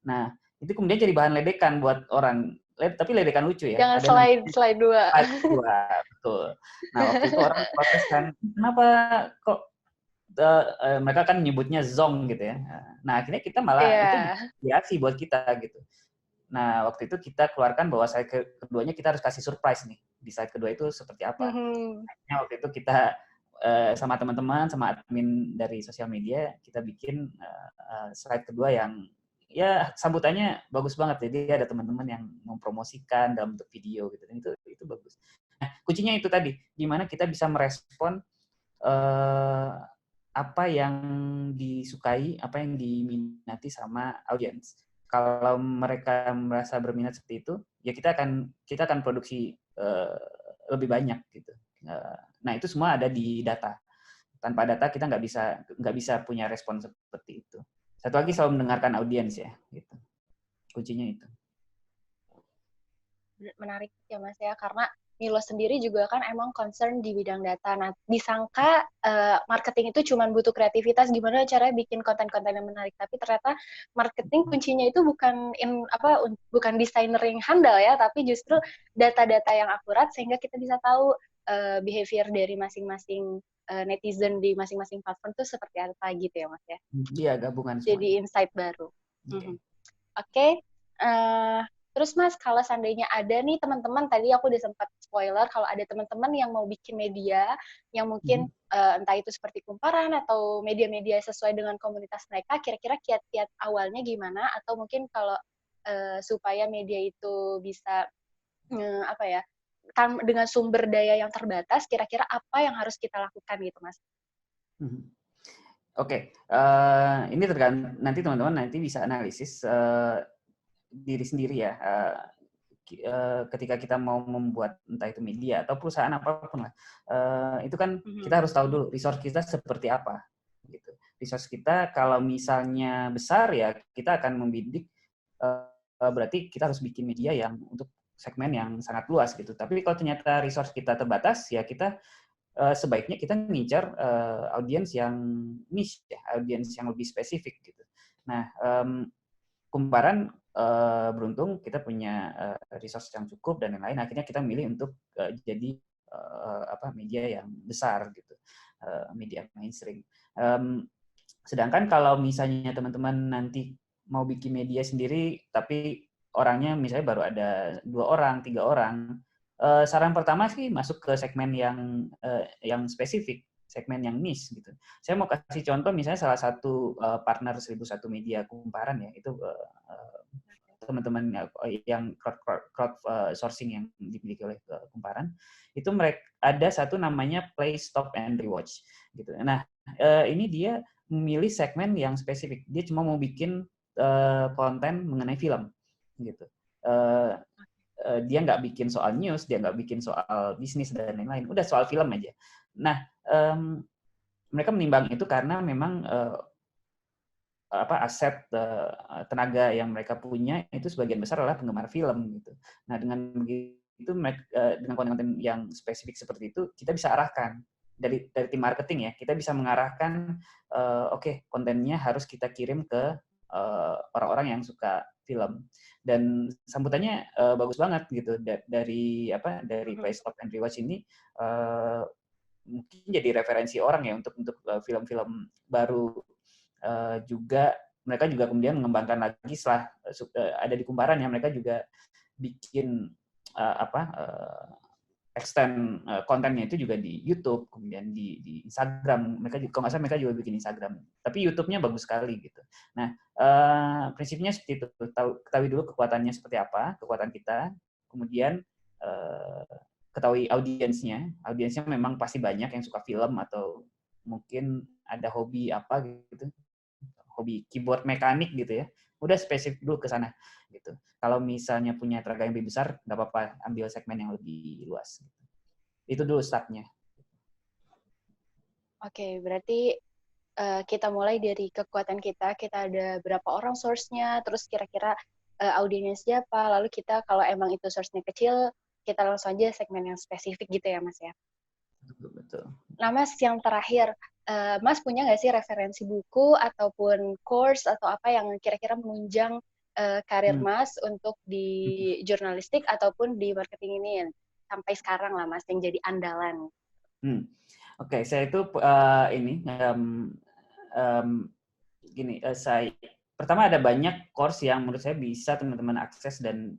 Nah, itu kemudian jadi bahan ledekan buat orang, tapi ledekan lucu ya. Jangan Ada namanya slide 2. slide 2, betul. Nah, waktu itu orang protes kan, kenapa kok mereka kan nyebutnya zong gitu ya. Nah, akhirnya kita malah itu inspirasi buat kita gitu. Nah, waktu itu kita keluarkan bahwa slide keduanya kita harus kasih surprise nih. Di slide kedua itu seperti apa. Akhirnya waktu itu kita sama teman-teman, sama admin dari sosial media, kita bikin slide kedua yang ya sambutannya bagus banget. Jadi ada teman-teman yang mempromosikan dalam bentuk video gitu. Dan itu bagus. Nah, kuncinya itu tadi, gimana kita bisa merespon apa yang disukai, apa yang diminati sama audiens. Kalau mereka merasa berminat seperti itu, ya kita akan produksi lebih banyak gitu. Nah itu semua ada di data. Tanpa data kita nggak bisa punya respon seperti itu. Satu lagi selalu mendengarkan audiens ya, gitu. Kuncinya itu. Menarik ya Mas ya, karena Milo sendiri juga kan emang concern di bidang data. Nah, disangka marketing itu cuma butuh kreativitas, gimana caranya bikin konten-konten yang menarik. Tapi ternyata marketing kuncinya itu bukan desainer yang handal ya, tapi justru data-data yang akurat sehingga kita bisa tahu behavior dari masing-masing netizen di masing-masing platform itu seperti apa gitu ya Mas ya. Iya, gabungan Jadi semuanya. insight baru. Okay. Oke. Terus Mas, kalau seandainya ada nih teman-teman, tadi aku udah sempat spoiler, kalau ada teman-teman yang mau bikin media, yang mungkin entah itu seperti Kumparan atau media-media sesuai dengan komunitas mereka, kira-kira kiat-kiat awalnya gimana? Atau mungkin kalau supaya media itu bisa, dengan sumber daya yang terbatas, kira-kira apa yang harus kita lakukan gitu, Mas? Oke, ini tergantung nanti teman-teman bisa analisis diri sendiri ya. Ketika kita mau membuat entah itu media atau perusahaan apapun lah, itu kan kita harus tahu dulu resource kita seperti apa. Gitu. Resource kita kalau misalnya besar ya kita akan membidik, berarti kita harus bikin media yang untuk segmen yang sangat luas gitu. Tapi kalau ternyata resource kita terbatas ya kita sebaiknya kita ngincar audiens yang niche ya, audiens yang lebih spesifik gitu. Nah, Kumparan beruntung kita punya resource yang cukup dan lain-lain. Akhirnya kita milih untuk jadi media yang besar gitu, media mainstream. Sedangkan kalau misalnya teman-teman nanti mau bikin media sendiri, tapi orangnya misalnya baru ada 2 orang, 3 orang, saran pertama sih masuk ke segmen yang spesifik, segmen yang niche gitu. Saya mau kasih contoh misalnya salah satu partner 1001 Media Kumparan ya, itu teman-teman yang crowd sourcing yang dimiliki oleh Kumparan, itu mereka ada satu namanya Play, Stop, and Rewatch gitu. Nah, ini dia memilih segmen yang spesifik. Dia cuma mau bikin konten mengenai film gitu. Dia nggak bikin soal news, dia nggak bikin soal bisnis dan lain-lain. Udah soal film aja. Nah, mereka menimbang itu karena memang aset tenaga yang mereka punya itu sebagian besar adalah penggemar film gitu. Nah dengan begitu dengan konten-konten yang spesifik seperti itu kita bisa arahkan dari tim marketing ya, kita bisa mengarahkan oke, kontennya harus kita kirim ke orang-orang yang suka film dan sambutannya bagus banget gitu dari Play, Stop, and Rewatch ini mungkin jadi referensi orang ya untuk film-film baru. Juga mereka juga kemudian mengembangkan lagi setelah ada di Kumparan ya, mereka juga bikin extend kontennya itu juga di YouTube, kemudian di Instagram. Mereka juga, kalau nggak salah mereka juga bikin Instagram. Tapi YouTube-nya bagus sekali gitu. Nah, prinsipnya seperti itu. Ketahui dulu kekuatannya seperti apa, kekuatan kita. Kemudian ketahui audiensnya. Audiensnya memang pasti banyak yang suka film atau mungkin ada hobi apa gitu, hobi keyboard mekanik gitu ya, udah spesifik dulu ke sana gitu. Kalau misalnya punya tenaga yang lebih besar, nggak apa-apa ambil segmen yang lebih luas. Gitu. Itu dulu startnya. Oke, berarti kita mulai dari kekuatan kita ada berapa orang source-nya, terus kira-kira audiensnya siapa, lalu kita kalau emang itu source-nya kecil, kita langsung aja segmen yang spesifik gitu ya Mas ya. Betul. Nah Mas, yang terakhir, Mas punya nggak sih referensi buku ataupun course atau apa yang kira-kira menunjang karir Mas untuk di jurnalistik ataupun di marketing ini sampai sekarang lah Mas, yang jadi andalan? Oke, saya itu saya pertama ada banyak course yang menurut saya bisa teman-teman akses dan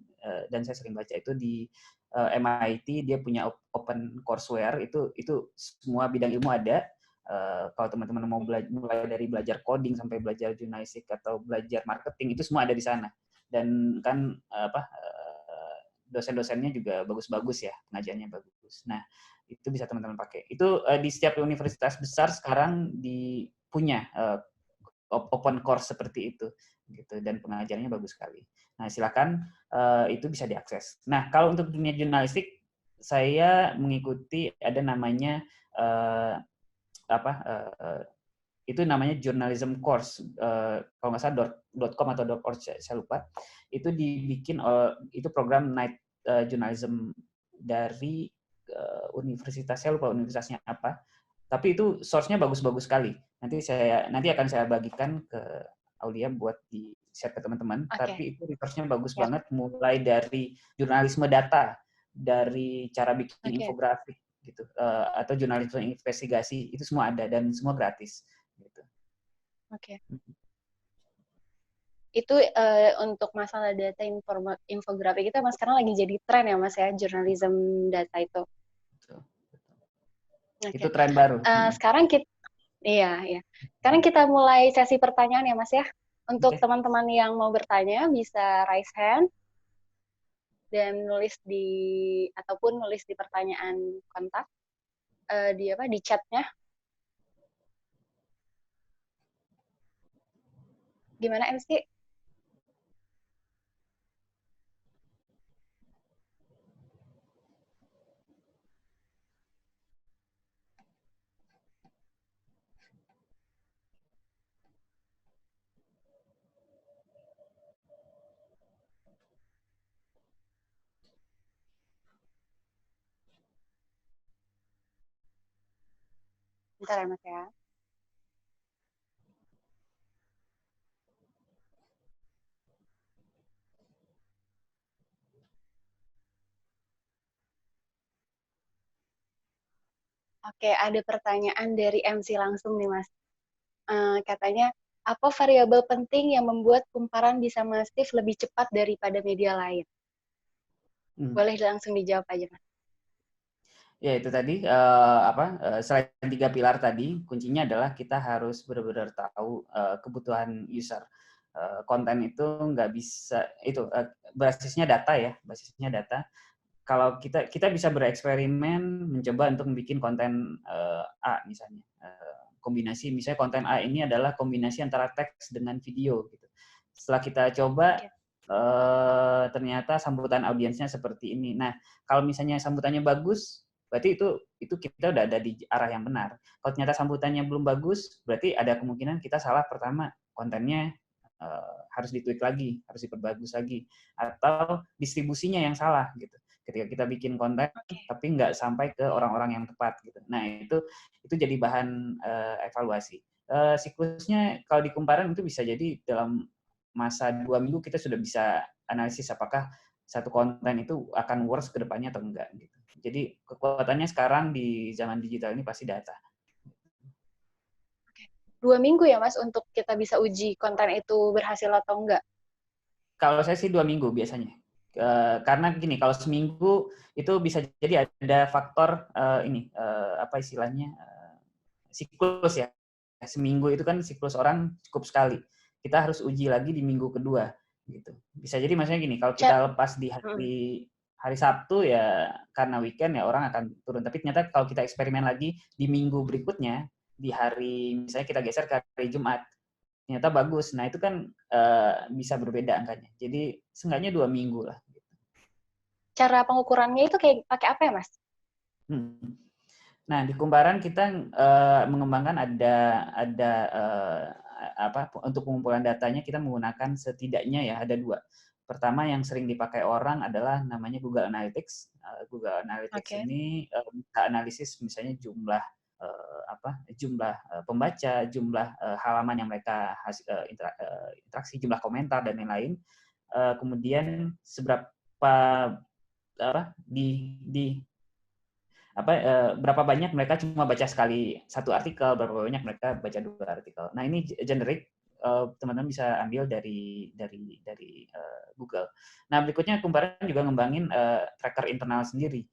saya sering baca itu di MIT. Dia punya open courseware, itu semua bidang ilmu ada. Kalau teman-teman mau mulai dari belajar coding sampai belajar jurnalistik atau belajar marketing, itu semua ada di sana. Dan kan dosen-dosennya juga bagus-bagus ya, pengajarnya bagus. Nah, itu bisa teman-teman pakai. Itu di setiap universitas besar sekarang punya open course seperti itu gitu, dan pengajarnya bagus sekali. Nah, silakan itu bisa diakses. Nah, kalau untuk dunia jurnalistik saya mengikuti ada namanya itu namanya journalism course, kalau nggak salah .com atau .org, saya lupa. Itu dibikin itu program night journalism dari universitas, saya lupa universitasnya apa. Tapi itu source-nya bagus-bagus sekali. Nanti akan saya bagikan ke Aulia buat di share ke teman-teman. Oke. Tapi itu resource-nya bagus Yap. banget, mulai dari jurnalisme data, dari cara bikin infografik gitu, atau jurnalisme investigasi, itu semua ada dan semua gratis. Gitu. Oke. Itu untuk masalah data infografik itu mas sekarang lagi jadi tren ya mas ya, journalism data itu. Betul. Okay. Itu tren baru. Sekarang kita Sekarang kita mulai sesi pertanyaan ya mas ya. Untuk teman-teman yang mau bertanya bisa raise hand dan nulis di pertanyaan kontak di chatnya. Gimana MC? Bentar ya mas ya. Oke, ada pertanyaan dari MC langsung nih mas. Katanya, apa variabel penting yang membuat kumparan bisa masif lebih cepat daripada media lain? Boleh langsung dijawab aja mas. Ya itu tadi selain 3 pilar tadi, kuncinya adalah kita harus benar-benar tahu kebutuhan user. Konten itu nggak bisa basisnya data ya, Kalau kita bisa bereksperimen mencoba untuk membuat konten A misalnya, kombinasi misalnya konten A ini adalah kombinasi antara teks dengan video gitu. Setelah kita coba ternyata sambutan audiensnya seperti ini. Nah, kalau misalnya sambutannya bagus, berarti itu kita udah ada di arah yang benar. Kalau ternyata sambutannya belum bagus, berarti ada kemungkinan kita salah. Pertama, kontennya harus ditweak lagi, harus diperbagus lagi, atau distribusinya yang salah gitu. Ketika kita bikin konten, tapi nggak sampai ke orang-orang yang tepat gitu. Nah itu jadi bahan evaluasi. Siklusnya kalau di kumparan itu bisa jadi dalam masa 2 minggu kita sudah bisa analisis apakah satu konten itu akan worse ke depannya atau enggak gitu. Jadi kekuatannya sekarang di zaman digital ini pasti data. 2 minggu ya mas untuk kita bisa uji konten itu berhasil atau enggak? Kalau saya sih 2 minggu biasanya. Karena gini, kalau seminggu itu bisa jadi ada faktor apa istilahnya siklus ya. Seminggu itu kan siklus orang cukup sekali. Kita harus uji lagi di minggu kedua gitu. Bisa jadi maksudnya gini, kalau kita lepas di hari Sabtu ya karena weekend ya orang akan turun. Tapi ternyata kalau kita eksperimen lagi di minggu berikutnya, di hari misalnya kita geser ke hari Jumat, ternyata bagus. Nah itu kan bisa berbeda angkanya. Jadi seenggaknya 2 minggu lah. Cara pengukurannya itu kayak pakai apa ya mas? Nah di kumparan kita mengembangkan untuk pengumpulan datanya kita menggunakan setidaknya ya ada 2. Pertama yang sering dipakai orang adalah namanya Google Analytics. Google Analytics ini bisa analisis misalnya jumlah pembaca, jumlah halaman yang mereka interaksi, jumlah komentar dan lain-lain. Kemudian seberapa berapa banyak mereka cuma baca sekali satu artikel, berapa banyak mereka baca 2 artikel. Nah ini generik, teman-teman bisa ambil dari Google. Nah berikutnya kumparan juga ngembangin tracker internal sendiri.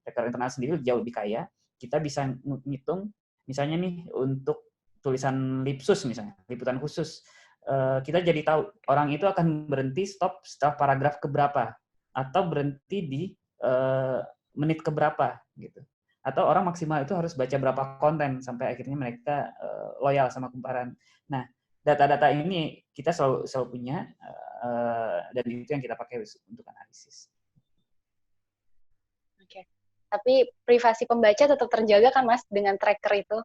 Tracker internal sendiri jauh lebih kaya. Kita bisa ngitung misalnya nih untuk tulisan lipsus misalnya, liputan khusus. Kita jadi tahu orang itu akan berhenti stop setelah paragraf keberapa atau berhenti di menit keberapa gitu. Atau orang maksimal itu harus baca berapa konten sampai akhirnya mereka loyal sama kumparan. Nah, data-data ini kita selalu punya dan itu yang kita pakai untuk analisis. Oke. Tapi privasi pembaca tetap terjaga kan Mas dengan tracker itu?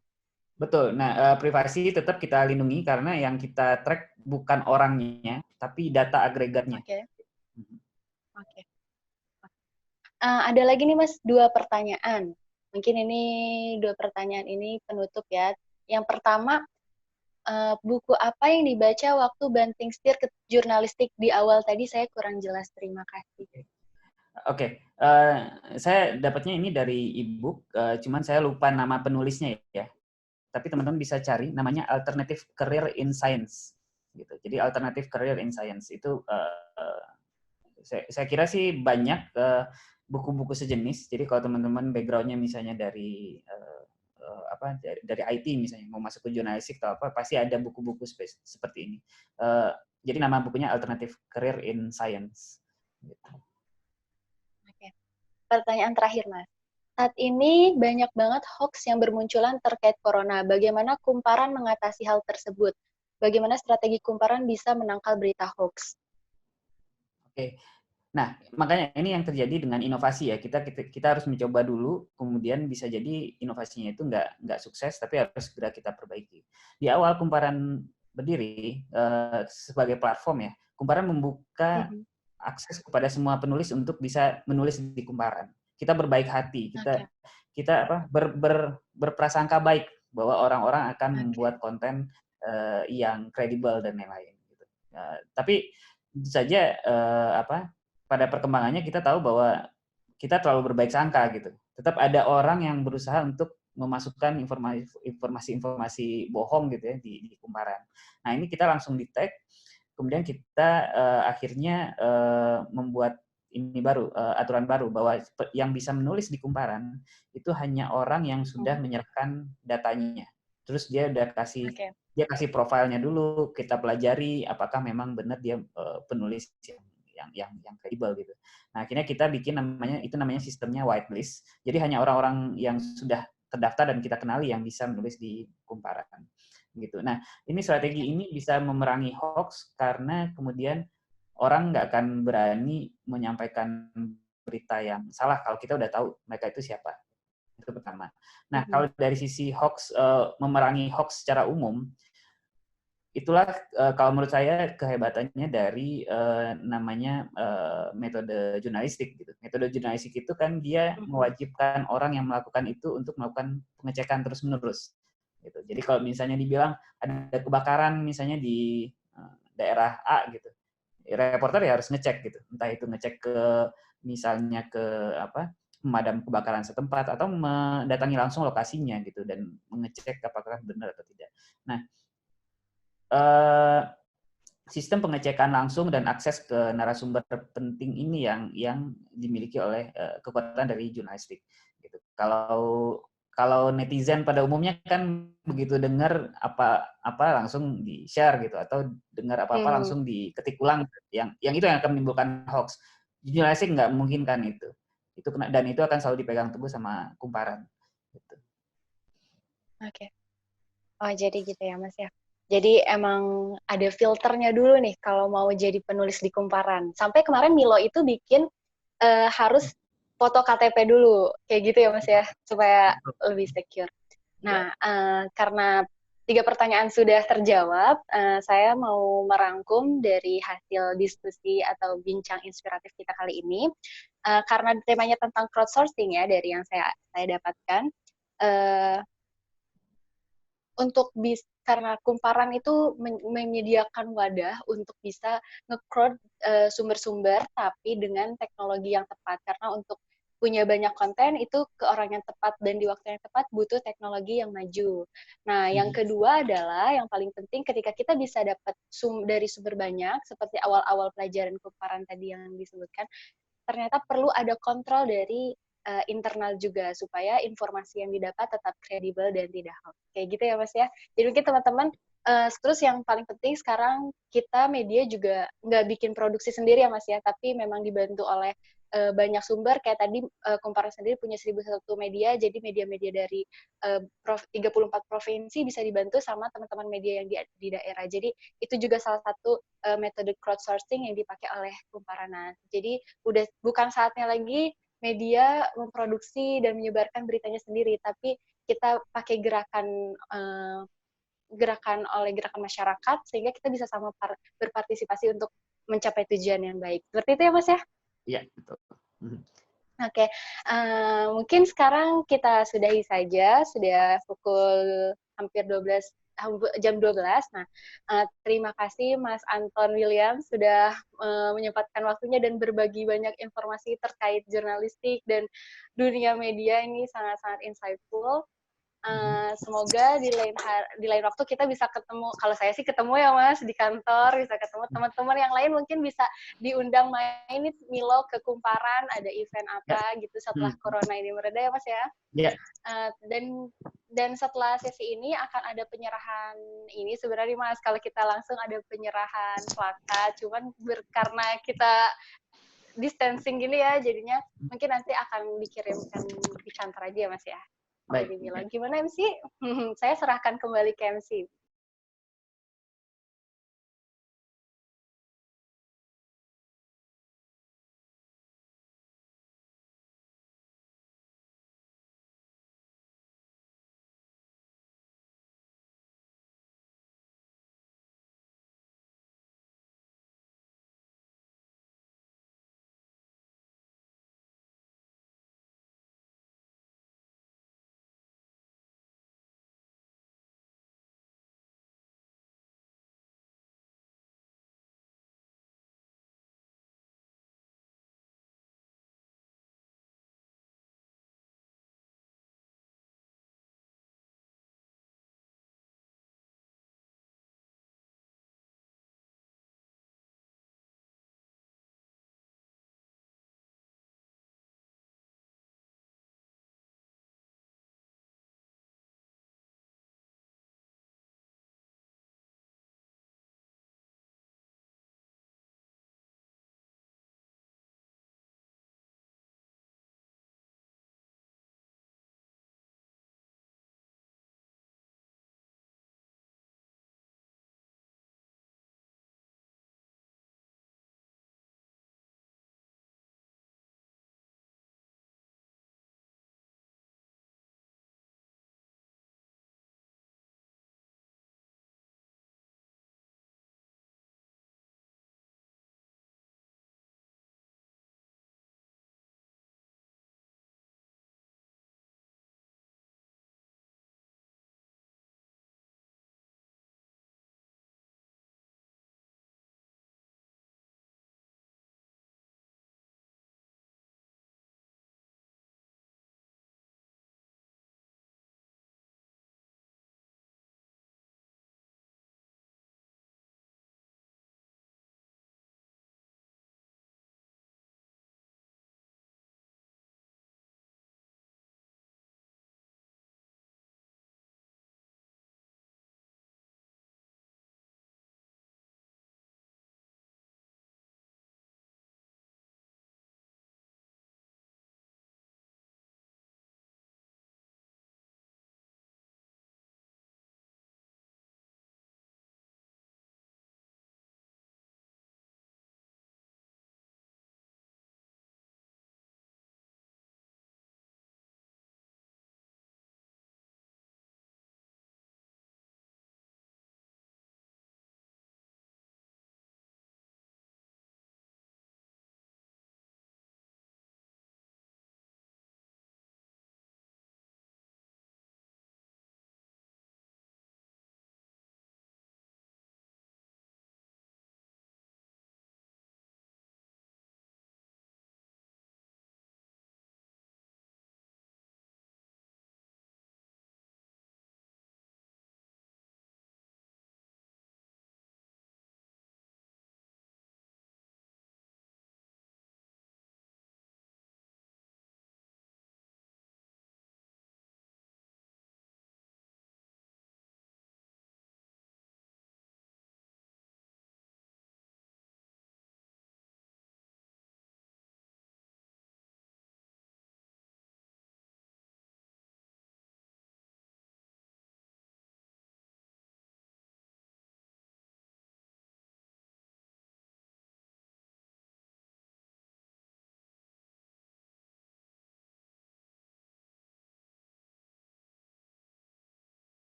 Betul. Nah, privasi tetap kita lindungi karena yang kita track bukan orangnya, tapi data agregatnya. Oke. Oke. Ada lagi nih Mas, 2 pertanyaan. Mungkin ini 2 pertanyaan ini penutup ya. Yang pertama, buku apa yang dibaca waktu banting setir ke jurnalistik di awal tadi saya kurang jelas, terima kasih. Oke, saya dapatnya ini dari e-book, cuman saya lupa nama penulisnya ya. Tapi teman-teman bisa cari namanya Alternative Career in Science gitu. Jadi Alternative Career in Science itu saya kira sih banyak buku-buku sejenis. Jadi kalau teman-teman background-nya misalnya dari dari IT misalnya mau masuk ke jurnalistik atau apa pasti ada buku-buku seperti ini. Jadi nama bukunya Alternative Career in Science. Gitu. Oke. Pertanyaan terakhir Mas. Saat ini banyak banget hoax yang bermunculan terkait corona. Bagaimana Kumparan mengatasi hal tersebut? Bagaimana strategi Kumparan bisa menangkal berita hoax? Oke. Nah, makanya ini yang terjadi dengan inovasi ya. Kita harus mencoba dulu, kemudian bisa jadi inovasinya itu nggak sukses, tapi harus segera kita perbaiki. Di awal Kumparan berdiri sebagai platform ya, Kumparan membuka akses kepada semua penulis untuk bisa menulis di Kumparan. Kita berbaik hati, kita berprasangka baik bahwa orang-orang akan membuat konten yang kredibel dan lain-lain. Gitu. Tapi tentu saja pada perkembangannya kita tahu bahwa kita terlalu berbaik sangka gitu. Tetap ada orang yang berusaha untuk memasukkan informasi-informasi bohong gitu ya di Kumparan. Nah ini kita langsung di tag, kemudian kita akhirnya membuat ini baru aturan baru bahwa yang bisa menulis di Kumparan itu hanya orang yang sudah menyerahkan datanya. Terus dia udah kasih profilnya dulu, kita pelajari apakah memang benar dia penulis yang kredibel gitu. Nah, akhirnya kita bikin namanya sistemnya whitelist. Jadi hanya orang-orang yang sudah terdaftar dan kita kenali yang bisa menulis di Kumparan gitu. Nah, ini strategi ini bisa memerangi hoax karena kemudian orang nggak akan berani menyampaikan berita yang salah kalau kita udah tahu mereka itu siapa. Itu pertama. Nah, kalau dari sisi hoax, memerangi hoax secara umum, itulah kalau menurut saya kehebatannya dari namanya metode jurnalistik gitu. Metode jurnalistik itu kan dia mewajibkan orang yang melakukan itu untuk melakukan pengecekan terus-menerus. Gitu. Jadi kalau misalnya dibilang ada kebakaran misalnya di daerah A gitu, reporter ya harus ngecek gitu. Entah itu ngecek ke misalnya ke pemadam kebakaran setempat atau mendatangi langsung lokasinya gitu dan mengecek apakah benar atau tidak. Nah, sistem pengecekan langsung dan akses ke narasumber penting ini yang dimiliki oleh kekuatan dari jurnalistik. Gitu. Kalau netizen pada umumnya kan begitu dengar apa langsung di share gitu atau dengar apa langsung diketik ulang yang itu yang akan menimbulkan hoax. Jurnalistik nggak memungkinkan itu dan itu akan selalu dipegang teguh sama Kumparan. Gitu. Oke. Oh jadi gitu ya Mas ya. Jadi emang ada filternya dulu nih kalau mau jadi penulis di Kumparan. Sampai kemarin Milo itu bikin harus foto KTP dulu, kayak gitu ya Mas ya, supaya lebih secure. Nah, karena 3 pertanyaan sudah terjawab, saya mau merangkum dari hasil diskusi atau bincang inspiratif kita kali ini. Karena temanya tentang crowdsourcing ya, dari yang saya dapatkan, karena Kumparan itu menyediakan wadah untuk bisa nge-crowd sumber-sumber tapi dengan teknologi yang tepat, karena untuk punya banyak konten itu ke orang yang tepat dan di waktu yang tepat butuh teknologi yang maju. Nah, yang kedua adalah yang paling penting ketika kita bisa dapat dari sumber banyak seperti awal-awal pelajaran Kumparan tadi yang disebutkan, ternyata perlu ada kontrol dari internal juga supaya informasi yang didapat tetap kredibel dan tidak hoax. Kayak gitu ya Mas ya. Jadi mungkin teman-teman terus yang paling penting sekarang kita media juga nggak bikin produksi sendiri ya Mas ya, tapi memang dibantu oleh banyak sumber. Kayak tadi Kumparan sendiri punya 1001 media, jadi media-media dari 34 provinsi bisa dibantu sama teman-teman media yang di daerah. Jadi itu juga salah satu metode crowdsourcing yang dipakai oleh Kumparan. Jadi udah bukan saatnya lagi media memproduksi dan menyebarkan beritanya sendiri, tapi kita pakai gerakan masyarakat sehingga kita bisa sama berpartisipasi untuk mencapai tujuan yang baik. Seperti itu ya Mas ya? Iya, betul. Oke, mungkin sekarang kita sudahi saja, sudah pukul hampir jam 12. Nah, terima kasih Mas Anton William sudah menyempatkan waktunya dan berbagi banyak informasi terkait jurnalistik dan dunia media ini sangat-sangat insightful. Semoga di lain waktu kita bisa ketemu. Kalau saya sih ketemu ya Mas di kantor, bisa ketemu teman-teman yang lain, mungkin bisa diundang main nih Milo ke Kumparan, ada event apa gitu setelah corona ini mereda ya Mas ya. Ya. Dan setelah sesi ini akan ada penyerahan ini sebenarnya Mas, kalau kita langsung ada penyerahan plakat, cuman karena kita distancing gini ya, jadinya mungkin nanti akan dikirimkan di kantor aja ya Mas ya. Baik. Jadi bilang, gimana MC? Saya serahkan kembali ke MC.